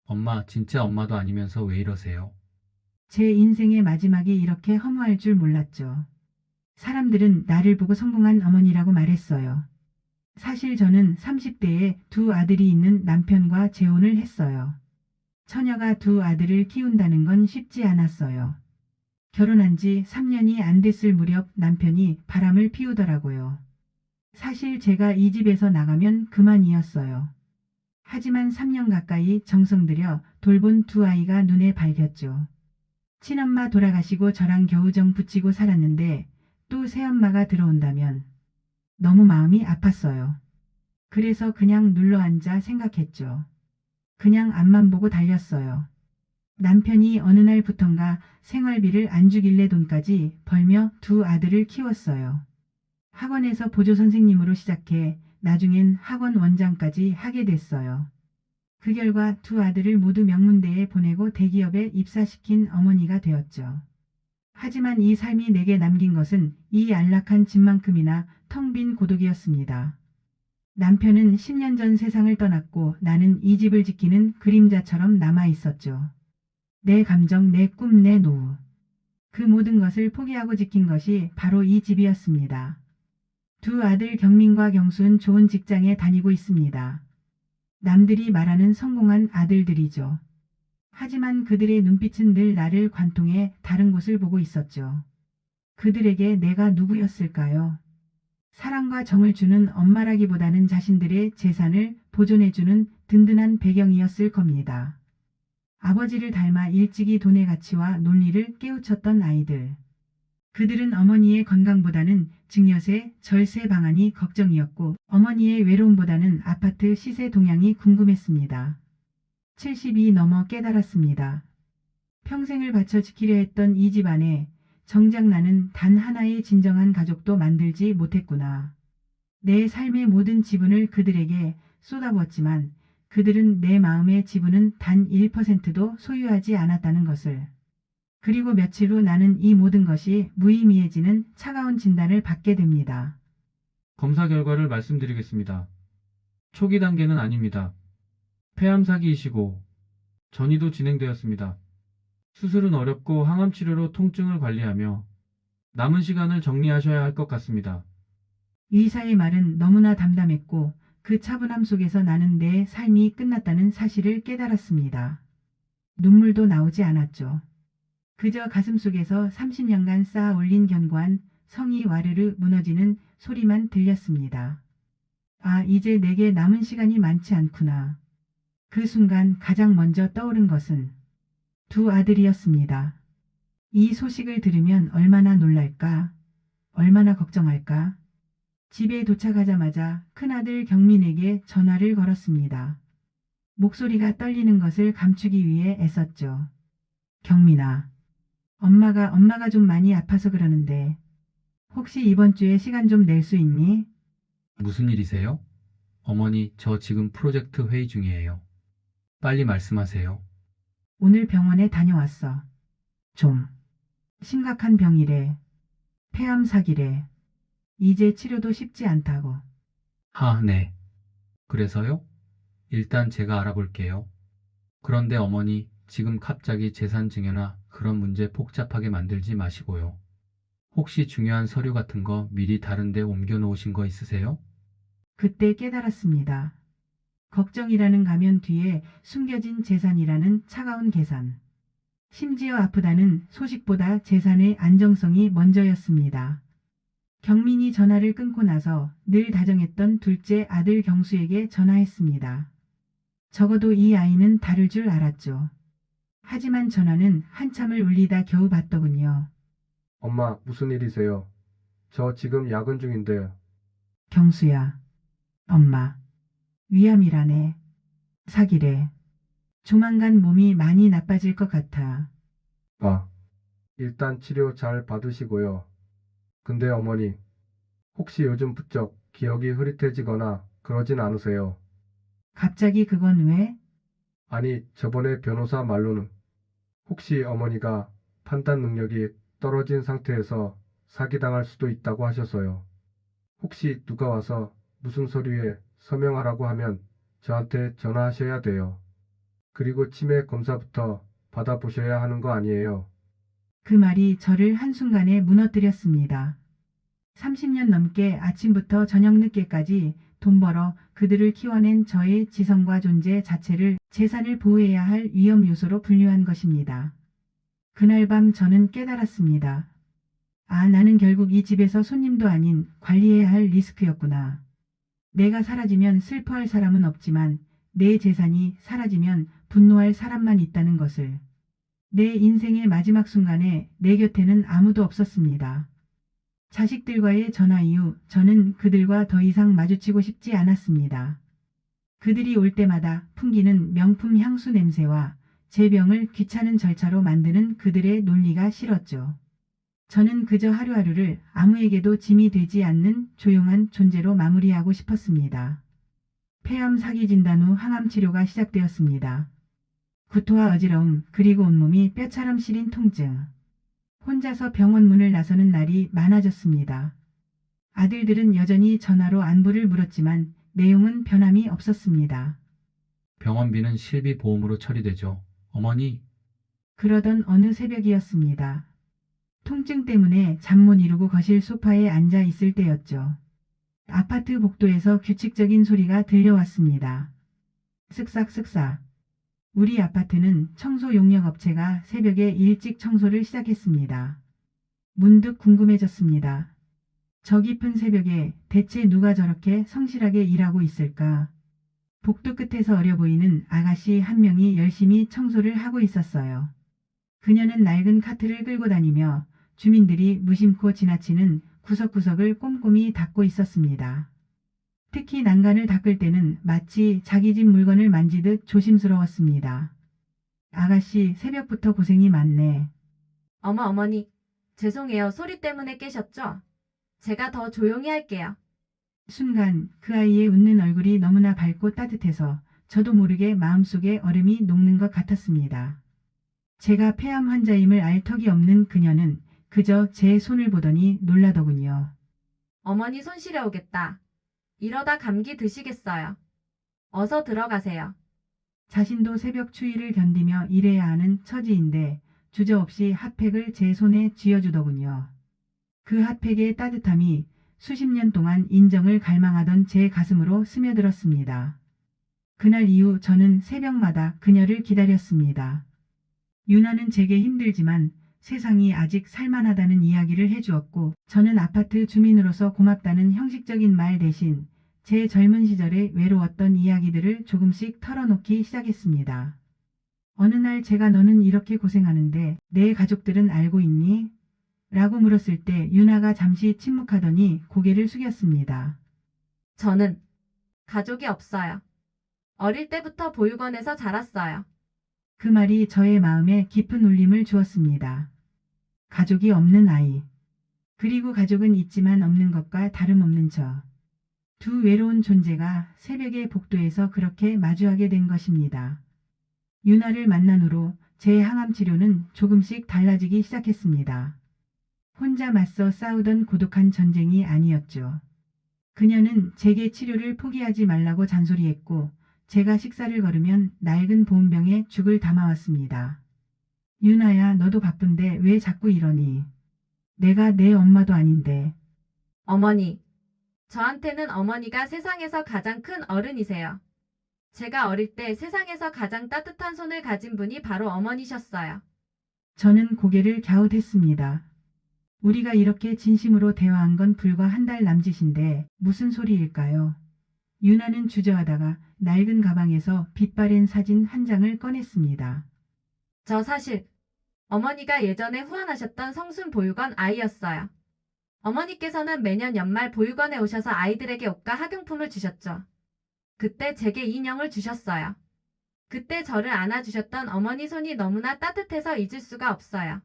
엄마, 진짜 엄마도 아니면서 왜 이러세요? 제 인생의 마지막이 이렇게 허무할 줄 몰랐죠. 사람들은 나를 보고 성공한 어머니라고 말했어요. 사실 저는 30대에 두 아들이 있는 남편과 재혼을 했어요. 처녀가 두 아들을 키운다는 건 쉽지 않았어요. 결혼한 지 3년이 안 됐을 무렵 남편이 바람을 피우더라고요. 사실 제가 이 집에서 나가면 그만이었어요. 하지만 3년 가까이 정성 들여 돌본 두 아이가 눈에 밝혔죠. 친엄마 돌아가시고 저랑 겨우 정 붙이고 살았는데 또 새엄마가 들어온다면 너무 마음이 아팠어요. 그래서 그냥 눌러앉아 생각했죠. 그냥 앞만 보고 달렸어요. 남편이 어느 날부턴가 생활비를 안 주길래 돈까지 벌며 두 아들을 키웠어요. 학원에서 보조 선생님으로 시작해 나중엔 학원 원장까지 하게 됐어요. 그 결과 두 아들을 모두 명문대에 보내고 대기업에 입사시킨 어머니가 되었죠. 하지만 이 삶이 내게 남긴 것은 이 안락한 집만큼이나 텅 빈 고독이었습니다. 남편은 10년 전 세상을 떠났고 나는 이 집을 지키는 그림자처럼 남아 있었죠. 내 감정, 내 꿈, 내 노후. 그 모든 것을 포기하고 지킨 것이 바로 이 집이었습니다. 두 아들 경민과 경수는 좋은 직장에 다니고 있습니다. 남들이 말하는 성공한 아들들이죠. 하지만 그들의 눈빛은 늘 나를 관통해 다른 곳을 보고 있었죠. 그들에게 내가 누구였을까요? 사랑과 정을 주는 엄마라기보다는 자신들의 재산을 보존해주는 든든한 배경이었을 겁니다. 아버지를 닮아 일찍이 돈의 가치와 논리를 깨우쳤던 아이들. 그들은 어머니의 건강보다는 증여세, 절세 방안이 걱정이었고 어머니의 외로움보다는 아파트 시세 동향이 궁금했습니다. 70이 넘어 깨달았습니다. 평생을 바쳐 지키려 했던 이 집안에 정작 나는 단 하나의 진정한 가족도 만들지 못했구나. 내 삶의 모든 지분을 그들에게 쏟아부었지만 그들은 내 마음의 지분은 단 1%도 소유하지 않았다는 것을. 그리고 며칠 후 나는 이 모든 것이 무의미해지는 차가운 진단을 받게 됩니다. 검사 결과를 말씀드리겠습니다. 초기 단계는 아닙니다. 폐암 사기이시고 전이도 진행되었습니다. 수술은 어렵고 항암 치료로 통증을 관리하며 남은 시간을 정리하셔야 할 것 같습니다. 의사의 말은 너무나 담담했고 그 차분함 속에서 나는 내 삶이 끝났다는 사실을 깨달았습니다. 눈물도 나오지 않았죠. 그저 가슴속에서 30년간 쌓아 올린 견고한 성이 와르르 무너지는 소리만 들렸습니다. 아, 이제 내게 남은 시간이 많지 않구나. 그 순간 가장 먼저 떠오른 것은 두 아들이었습니다. 이 소식을 들으면 얼마나 놀랄까? 얼마나 걱정할까? 집에 도착하자마자 큰아들 경민에게 전화를 걸었습니다. 목소리가 떨리는 것을 감추기 위해 애썼죠. 경민아, 엄마가 좀 많이 아파서 그러는데 혹시 이번 주에 시간 좀 낼 수 있니? 무슨 일이세요? 어머니, 저 지금 프로젝트 회의 중이에요. 빨리 말씀하세요. 오늘 병원에 다녀왔어. 좀 심각한 병이래. 폐암 사기래. 이제 치료도 쉽지 않다고. 네. 그래서요? 일단 제가 알아볼게요. 그런데 어머니, 지금 갑자기 재산 증여나 그런 문제 복잡하게 만들지 마시고요. 혹시 중요한 서류 같은 거 미리 다른 데 옮겨 놓으신 거 있으세요? 그때 깨달았습니다. 걱정이라는 가면 뒤에 숨겨진 재산이라는 차가운 계산. 심지어 아프다는 소식보다 재산의 안정성이 먼저였습니다. 경민이 전화를 끊고 나서 늘 다정했던 둘째 아들 경수에게 전화했습니다. 적어도 이 아이는 다를 줄 알았죠. 하지만 전화는 한참을 울리다 겨우 받더군요. 엄마, 무슨 일이세요? 저 지금 야근 중인데. 경수야, 엄마, 위암이라네. 사기래. 조만간 몸이 많이 나빠질 것 같아. 아, 일단 치료 잘 받으시고요. 근데 어머니, 혹시 요즘 부쩍 기억이 흐릿해지거나 그러진 않으세요? 갑자기 그건 왜? 아니, 저번에 변호사 말로는 혹시 어머니가 판단 능력이 떨어진 상태에서 사기당할 수도 있다고 하셔서요. 혹시 누가 와서 무슨 서류에 서명하라고 하면 저한테 전화하셔야 돼요. 그리고 치매 검사부터 받아보셔야 하는 거 아니에요. 그 말이 저를 한순간에 무너뜨렸습니다. 30년 넘게 아침부터 저녁 늦게까지 돈 벌어 그들을 키워낸 저의 지성과 존재 자체를 재산을 보호해야 할 위험 요소로 분류한 것입니다. 그날 밤 저는 깨달았습니다. 아, 나는 결국 이 집에서 손님도 아닌 관리해야 할 리스크였구나. 내가 사라지면 슬퍼할 사람은 없지만 내 재산이 사라지면 분노할 사람만 있다는 것을. 내 인생의 마지막 순간에 내 곁에는 아무도 없었습니다. 자식들과의 전화 이후 저는 그들과 더 이상 마주치고 싶지 않았습니다. 그들이 올 때마다 풍기는 명품 향수 냄새와 제 병을 귀찮은 절차로 만드는 그들의 논리가 싫었죠. 저는 그저 하루하루를 아무에게도 짐이 되지 않는 조용한 존재로 마무리하고 싶었습니다. 폐암 사기 진단 후 항암 치료가 시작되었습니다. 구토와 어지러움, 그리고 온몸이 뼈처럼 시린 통증. 혼자서 병원 문을 나서는 날이 많아졌습니다. 아들들은 여전히 전화로 안부를 물었지만 내용은 변함이 없었습니다. 병원비는 실비 보험으로 처리되죠. 어머니, 그러던 어느 새벽이었습니다. 통증 때문에 잠 못 이루고 거실 소파에 앉아 있을 때였죠. 아파트 복도에서 규칙적인 소리가 들려왔습니다. 쓱싹쓱싹. 우리 아파트는 청소 용역 업체가 새벽에 일찍 청소를 시작했습니다. 문득 궁금해졌습니다. 저 깊은 새벽에 대체 누가 저렇게 성실하게 일하고 있을까? 복도 끝에서 어려 보이는 아가씨 한 명이 열심히 청소를 하고 있었어요. 그녀는 낡은 카트를 끌고 다니며 주민들이 무심코 지나치는 구석구석을 꼼꼼히 닦고 있었습니다. 특히 난간을 닦을 때는 마치 자기 집 물건을 만지듯 조심스러웠습니다. 아가씨, 새벽부터 고생이 많네. 어머니, 죄송해요. 소리 때문에 깨셨죠? 제가 더 조용히 할게요. 순간 그 아이의 웃는 얼굴이 너무나 밝고 따뜻해서 저도 모르게 마음속에 얼음이 녹는 것 같았습니다. 제가 폐암 환자임을 알 턱이 없는 그녀는 그저 제 손을 보더니 놀라더군요. 어머니 손 시려오겠다. 이러다 감기 드시겠어요. 어서 들어가세요. 자신도 새벽 추위를 견디며 일해야 하는 처지인데 주저없이 핫팩을 제 손에 쥐어주더군요. 그 핫팩의 따뜻함이 수십 년 동안 인정을 갈망하던 제 가슴으로 스며들었습니다. 그날 이후 저는 새벽마다 그녀를 기다렸습니다. 유나는 제게 힘들지만 세상이 아직 살만하다는 이야기를 해주었고 저는 아파트 주민으로서 고맙다는 형식적인 말 대신 제 젊은 시절에 외로웠던 이야기들을 조금씩 털어놓기 시작했습니다. 어느 날 제가 너는 이렇게 고생하는데 내 가족들은 알고 있니? 라고 물었을 때 유나가 잠시 침묵하더니 고개를 숙였습니다. 저는 가족이 없어요. 어릴 때부터 보육원에서 자랐어요. 그 말이 저의 마음에 깊은 울림을 주었습니다. 가족이 없는 아이. 그리고 가족은 있지만 없는 것과 다름없는 저. 두 외로운 존재가 새벽의 복도에서 그렇게 마주하게 된 것입니다. 유나를 만난 후로 제 항암 치료는 조금씩 달라지기 시작했습니다. 혼자 맞서 싸우던 고독한 전쟁이 아니었죠. 그녀는 제게 치료를 포기하지 말라고 잔소리했고 제가 식사를 거르면 낡은 보온병에 죽을 담아왔습니다. 유나야, 너도 바쁜데 왜 자꾸 이러니? 내가 내 엄마도 아닌데. 어머니, 저한테는 어머니가 세상에서 가장 큰 어른이세요. 제가 어릴 때 세상에서 가장 따뜻한 손을 가진 분이 바로 어머니셨어요. 저는 고개를 갸웃했습니다. 우리가 이렇게 진심으로 대화한 건 불과 한 달 남짓인데 무슨 소리일까요? 유나는 주저하다가 낡은 가방에서 빛바랜 사진 한 장을 꺼냈습니다. 저 사실 어머니가 예전에 후원하셨던 성순 보육원 아이였어요. 어머니께서는 매년 연말 보육원에 오셔서 아이들에게 옷과 학용품을 주셨죠. 그때 제게 인형을 주셨어요. 그때 저를 안아주셨던 어머니 손이 너무나 따뜻해서 잊을 수가 없어요.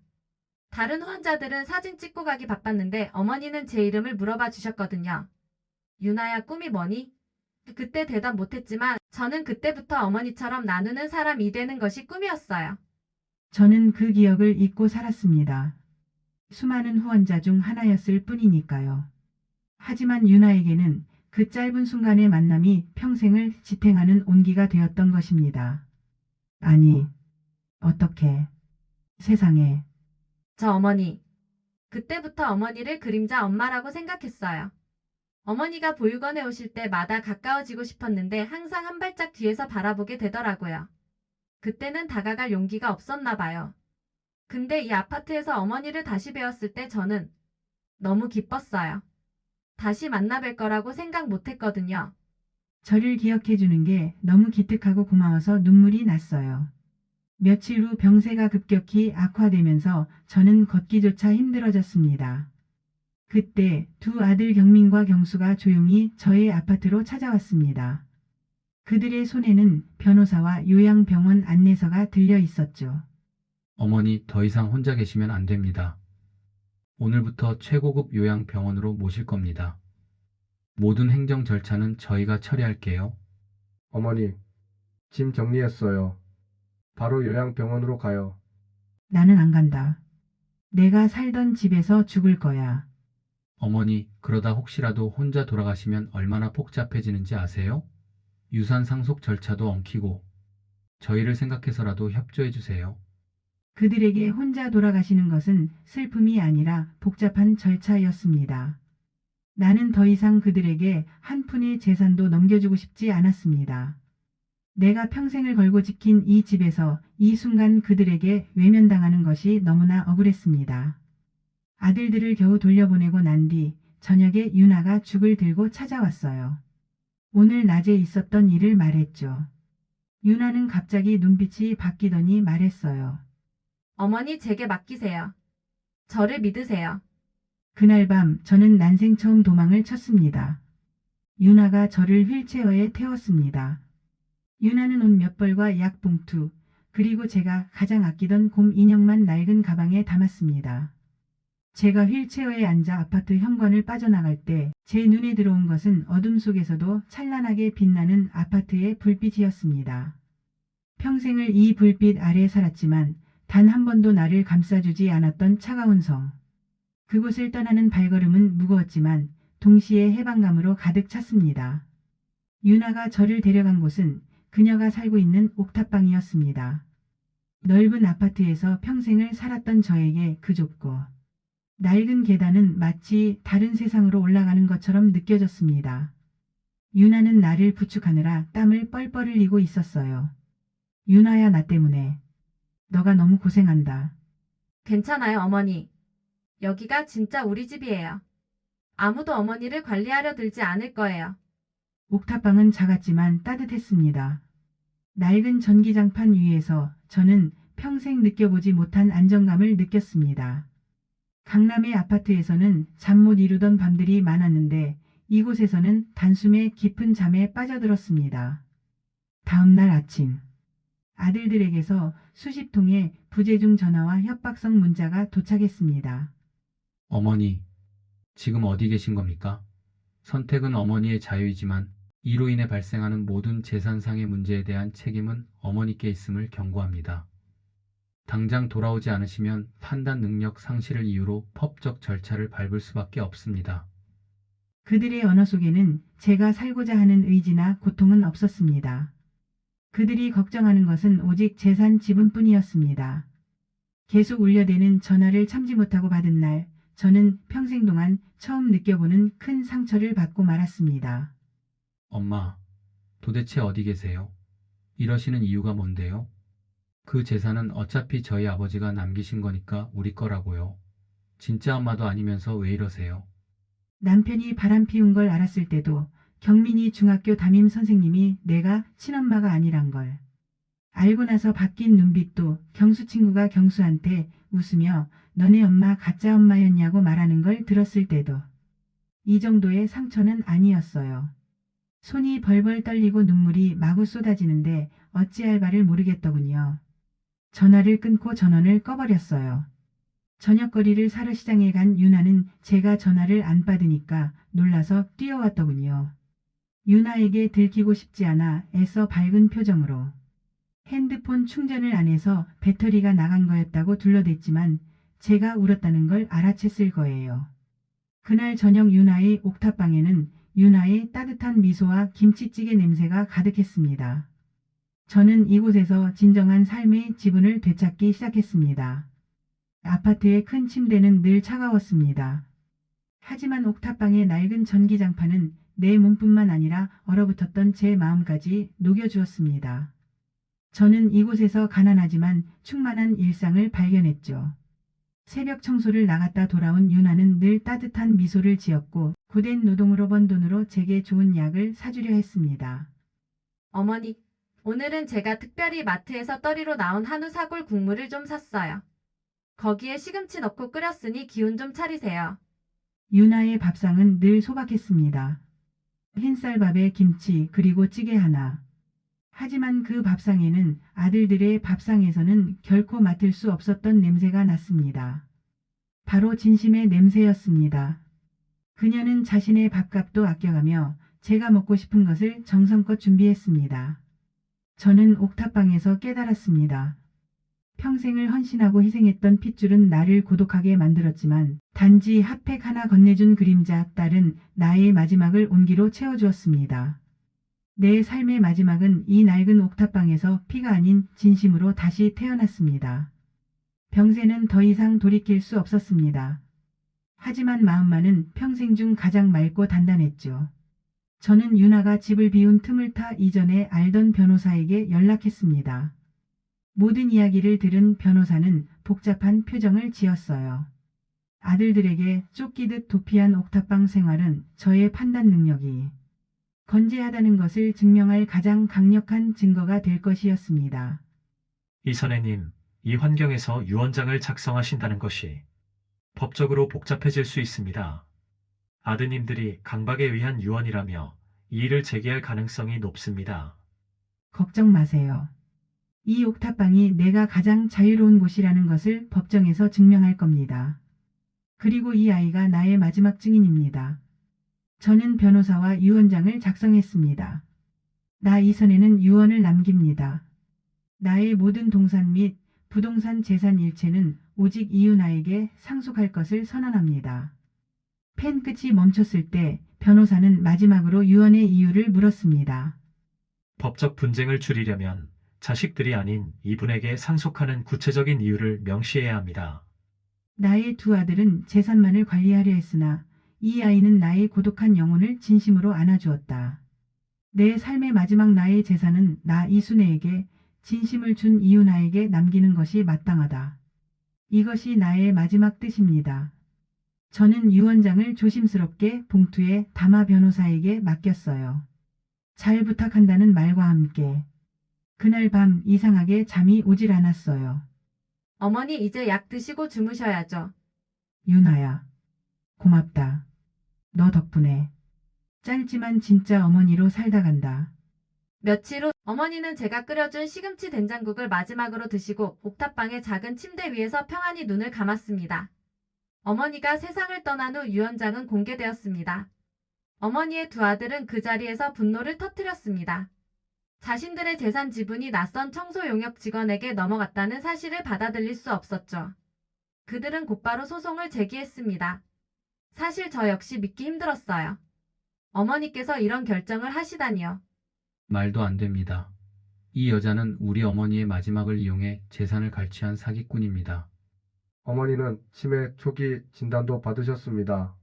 다른 후원자들은 사진 찍고 가기 바빴는데 어머니는 제 이름을 물어봐 주셨거든요. 유나야, 꿈이 뭐니? 그때 대답 못했지만 저는 그때부터 어머니처럼 나누는 사람이 되는 것이 꿈이었어요. 저는 그 기억을 잊고 살았습니다. 수많은 후원자 중 하나였을 뿐이니까요. 하지만 유나에게는 그 짧은 순간의 만남이 평생을 지탱하는 온기가 되었던 것입니다. 아니, 어떻게, 세상에. 저 어머니. 그때부터 어머니를 그림자 엄마라고 생각했어요. 어머니가 보육원에 오실 때마다 가까워지고 싶었는데 항상 한 발짝 뒤에서 바라보게 되더라고요. 그때는 다가갈 용기가 없었나 봐요. 근데 이 아파트에서 어머니를 다시 뵈었을 때 저는 너무 기뻤어요. 다시 만나 뵐 거라고 생각 못 했거든요. 저를 기억해 주는 게 너무 기특하고 고마워서 눈물이 났어요. 며칠 후 병세가 급격히 악화되면서 저는 걷기조차 힘들어졌습니다. 그때 두 아들 경민과 경수가 조용히 저의 아파트로 찾아왔습니다. 그들의 손에는 변호사와 요양병원 안내서가 들려 있었죠. 어머니 더 이상 혼자 계시면 안 됩니다. 오늘부터 최고급 요양병원으로 모실 겁니다. 모든 행정 절차는 저희가 처리할게요. 어머니, 짐 정리했어요. 바로 요양병원으로 가요. 나는 안 간다. 내가 살던 집에서 죽을 거야. 어머니, 그러다 혹시라도 혼자 돌아가시면 얼마나 복잡해지는지 아세요? 유산 상속 절차도 엉키고 저희를 생각해서라도 협조해 주세요. 그들에게 혼자 돌아가시는 것은 슬픔이 아니라 복잡한 절차였습니다. 나는 더 이상 그들에게 한 푼의 재산도 넘겨주고 싶지 않았습니다. 내가 평생을 걸고 지킨 이 집에서 이 순간 그들에게 외면당하는 것이 너무나 억울했습니다. 아들들을 겨우 돌려보내고 난 뒤 저녁에 유나가 죽을 들고 찾아왔어요. 오늘 낮에 있었던 일을 말했죠. 유나는 갑자기 눈빛이 바뀌더니 말했어요. 어머니 제게 맡기세요. 저를 믿으세요. 그날 밤 저는 난생 처음 도망을 쳤습니다. 유나가 저를 휠체어에 태웠습니다. 유나는 옷 몇 벌과 약 봉투, 그리고 제가 가장 아끼던 곰 인형만 낡은 가방에 담았습니다. 제가 휠체어에 앉아 아파트 현관을 빠져나갈 때 제 눈에 들어온 것은 어둠 속에서도 찬란하게 빛나는 아파트의 불빛이었습니다. 평생을 이 불빛 아래 살았지만 단 한 번도 나를 감싸주지 않았던 차가운 성. 그곳을 떠나는 발걸음은 무거웠지만 동시에 해방감으로 가득 찼습니다. 유나가 저를 데려간 곳은 그녀가 살고 있는 옥탑방이었습니다. 넓은 아파트에서 평생을 살았던 저에게 그 좁고 낡은 계단은 마치 다른 세상으로 올라가는 것처럼 느껴졌습니다. 유나는 나를 부축하느라 땀을 뻘뻘 흘리고 있었어요. 유나야, 나 때문에. 너가 너무 고생한다. 괜찮아요, 어머니. 여기가 진짜 우리 집이에요. 아무도 어머니를 관리하려 들지 않을 거예요. 옥탑방은 작았지만 따뜻했습니다. 낡은 전기장판 위에서 저는 평생 느껴보지 못한 안정감을 느꼈습니다. 강남의 아파트에서는 잠 못 이루던 밤들이 많았는데 이곳에서는 단숨에 깊은 잠에 빠져들었습니다. 다음 날 아침, 아들들에게서 수십 통의 부재중 전화와 협박성 문자가 도착했습니다. 어머니, 지금 어디 계신 겁니까? 선택은 어머니의 자유이지만 이로 인해 발생하는 모든 재산상의 문제에 대한 책임은 어머니께 있음을 경고합니다. 당장 돌아오지 않으시면 판단 능력 상실을 이유로 법적 절차를 밟을 수밖에 없습니다. 그들의 언어 속에는 제가 살고자 하는 의지나 고통은 없었습니다. 그들이 걱정하는 것은 오직 재산 지분뿐이었습니다. 계속 울려대는 전화를 참지 못하고 받은 날, 저는 평생 동안 처음 느껴보는 큰 상처를 받고 말았습니다. 엄마, 도대체 어디 계세요? 이러시는 이유가 뭔데요? 그 재산은 어차피 저희 아버지가 남기신 거니까 우리 거라고요. 진짜 엄마도 아니면서 왜 이러세요? 남편이 바람 피운 걸 알았을 때도 경민이 중학교 담임 선생님이 내가 친엄마가 아니란 걸 알고 나서 바뀐 눈빛도 경수 친구가 경수한테 웃으며 너네 엄마 가짜 엄마였냐고 말하는 걸 들었을 때도 이 정도의 상처는 아니었어요. 손이 벌벌 떨리고 눈물이 마구 쏟아지는데 어찌할 바를 모르겠더군요. 전화를 끊고 전원을 꺼버렸어요. 저녁거리를 사러 시장에 간 유나는 제가 전화를 안 받으니까 놀라서 뛰어왔더군요. 유나에게 들키고 싶지 않아 애써 밝은 표정으로 핸드폰 충전을 안 해서 배터리가 나간 거였다고 둘러댔지만 제가 울었다는 걸 알아챘을 거예요. 그날 저녁 유나의 옥탑방에는 유나의 따뜻한 미소와 김치찌개 냄새가 가득했습니다. 저는 이곳에서 진정한 삶의 지분을 되찾기 시작했습니다. 아파트의 큰 침대는 늘 차가웠습니다. 하지만 옥탑방의 낡은 전기장판은 내 몸뿐만 아니라 얼어붙었던 제 마음까지 녹여주었습니다. 저는 이곳에서 가난하지만 충만한 일상을 발견했죠. 새벽 청소를 나갔다 돌아온 유나는 늘 따뜻한 미소를 지었고 고된 노동으로 번 돈으로 제게 좋은 약을 사주려 했습니다. 어머니, 오늘은 제가 특별히 마트에서 떨이로 나온 한우 사골 국물을 좀 샀어요. 거기에 시금치 넣고 끓였으니 기운 좀 차리세요. 유나의 밥상은 늘 소박했습니다. 흰쌀밥에 김치 그리고 찌개 하나. 하지만 그 밥상에는 아들들의 밥상에서는 결코 맡을 수 없었던 냄새가 났습니다. 바로 진심의 냄새였습니다. 그녀는 자신의 밥값도 아껴가며 제가 먹고 싶은 것을 정성껏 준비했습니다. 저는 옥탑방에서 깨달았습니다. 평생을 헌신하고 희생했던 핏줄은 나를 고독하게 만들었지만 단지 핫팩 하나 건네준 그림자 딸은 나의 마지막을 온기로 채워주었습니다. 내 삶의 마지막은 이 낡은 옥탑방에서 피가 아닌 진심으로 다시 태어났습니다. 병세는 더 이상 돌이킬 수 없었습니다. 하지만 마음만은 평생 중 가장 맑고 단단했죠. 저는 유나가 집을 비운 틈을 타 이전에 알던 변호사에게 연락했습니다. 모든 이야기를 들은 변호사는 복잡한 표정을 지었어요. 아들들에게 쫓기듯 도피한 옥탑방 생활은 저의 판단 능력이 건재하다는 것을 증명할 가장 강력한 증거가 될 것이었습니다. 이선혜님, 이 환경에서 유언장을 작성하신다는 것이 법적으로 복잡해질 수 있습니다. 아드님들이 강박에 의한 유언이라며 이의를 제기할 가능성이 높습니다. 걱정 마세요. 이 옥탑방이 내가 가장 자유로운 곳이라는 것을 법정에서 증명할 겁니다. 그리고 이 아이가 나의 마지막 증인입니다. 저는 변호사와 유언장을 작성했습니다. 나 이선에는 유언을 남깁니다. 나의 모든 동산 및 부동산 재산 일체는 오직 이유나에게 상속할 것을 선언합니다. 펜 끝이 멈췄을 때 변호사는 마지막으로 유언의 이유를 물었습니다. 법적 분쟁을 줄이려면 자식들이 아닌 이분에게 상속하는 구체적인 이유를 명시해야 합니다. 나의 두 아들은 재산만을 관리하려 했으나 이 아이는 나의 고독한 영혼을 진심으로 안아주었다. 내 삶의 마지막 나의 재산은 나 이순애에게 진심을 준 이유나에게 남기는 것이 마땅하다. 이것이 나의 마지막 뜻입니다. 저는 유언장을 조심스럽게 봉투에 담아 변호사에게 맡겼어요. 잘 부탁한다는 말과 함께 그날 밤 이상하게 잠이 오질 않았어요. 어머니 이제 약 드시고 주무셔야죠. 유나야, 고맙다. 너 덕분에 짧지만 진짜 어머니로 살다 간다. 며칠 후 어머니는 제가 끓여준 시금치 된장국을 마지막으로 드시고 옥탑방의 작은 침대 위에서 평안히 눈을 감았습니다. 어머니가 세상을 떠난 후 유언장은 공개되었습니다. 어머니의 두 아들은 그 자리에서 분노를 터뜨렸습니다. 자신들의 재산 지분이 낯선 청소 용역 직원에게 넘어갔다는 사실을 받아들일 수 없었죠. 그들은 곧바로 소송을 제기했습니다. 사실 저 역시 믿기 힘들었어요. 어머니께서 이런 결정을 하시다니요. 말도 안 됩니다. 이 여자는 우리 어머니의 마지막을 이용해 재산을 갈취한 사기꾼입니다. 어머니는 치매 초기 진단도 받으셨습니다.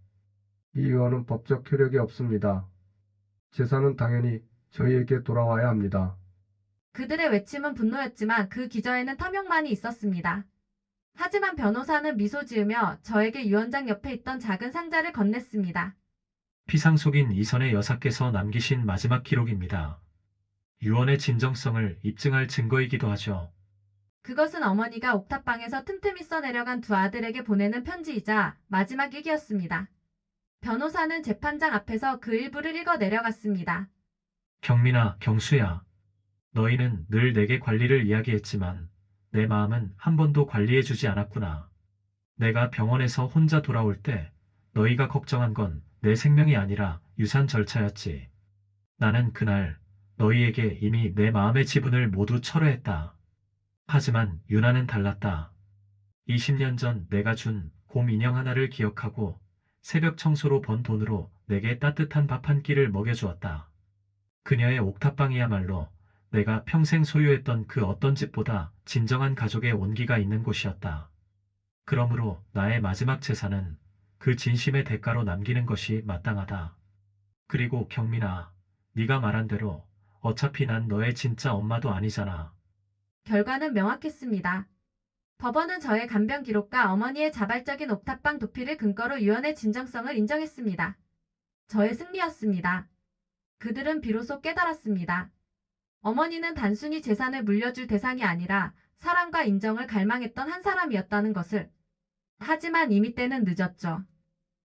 이 의원은 법적 효력이 없습니다. 재산은 당연히 저희에게 돌아와야 합니다. 그들의 외침은 분노였지만 그 기저에는 탐욕만이 있었습니다. 하지만 변호사는 미소 지으며 저에게 유언장 옆에 있던 작은 상자를 건넸습니다. 피상속인 이선의 여사께서 남기신 마지막 기록입니다. 유언의 진정성을 입증할 증거이기도 하죠. 그것은 어머니가 옥탑방에서 틈틈이 써내려간 두 아들에게 보내는 편지이자 마지막 일기였습니다. 변호사는 재판장 앞에서 그 일부를 읽어 내려갔습니다. 경민아, 경수야. 너희는 늘 내게 관리를 이야기했지만 내 마음은 한 번도 관리해주지 않았구나. 내가 병원에서 혼자 돌아올 때 너희가 걱정한 건 내 생명이 아니라 유산 절차였지. 나는 그날 너희에게 이미 내 마음의 지분을 모두 철회했다. 하지만 유나는 달랐다. 20년 전 내가 준 곰 인형 하나를 기억하고 새벽 청소로 번 돈으로 내게 따뜻한 밥 한 끼를 먹여주었다. 그녀의 옥탑방이야말로 내가 평생 소유했던 그 어떤 집보다 진정한 가족의 온기가 있는 곳이었다. 그러므로 나의 마지막 재산은 그 진심의 대가로 남기는 것이 마땅하다. 그리고 경민아, 네가 말한 대로 어차피 난 너의 진짜 엄마도 아니잖아. 결과는 명확했습니다. 법원은 저의 간병 기록과 어머니의 자발적인 옥탑방 도피를 근거로 유언의 진정성을 인정했습니다. 저의 승리였습니다. 그들은 비로소 깨달았습니다. 어머니는 단순히 재산을 물려줄 대상이 아니라 사랑과 인정을 갈망했던 한 사람이었다는 것을. 하지만 이미 때는 늦었죠.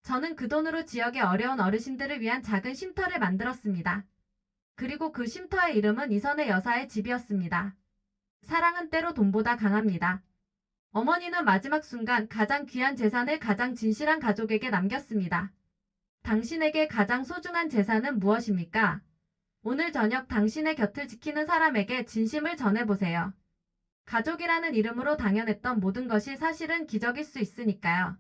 저는 그 돈으로 지역의 어려운 어르신들을 위한 작은 쉼터를 만들었습니다. 그리고 그 쉼터의 이름은 이선의 여사의 집이었습니다. 사랑은 때로 돈보다 강합니다. 어머니는 마지막 순간 가장 귀한 재산을 가장 진실한 가족에게 남겼습니다. 당신에게 가장 소중한 재산은 무엇입니까? 오늘 저녁 당신의 곁을 지키는 사람에게 진심을 전해보세요. 가족이라는 이름으로 당연했던 모든 것이 사실은 기적일 수 있으니까요.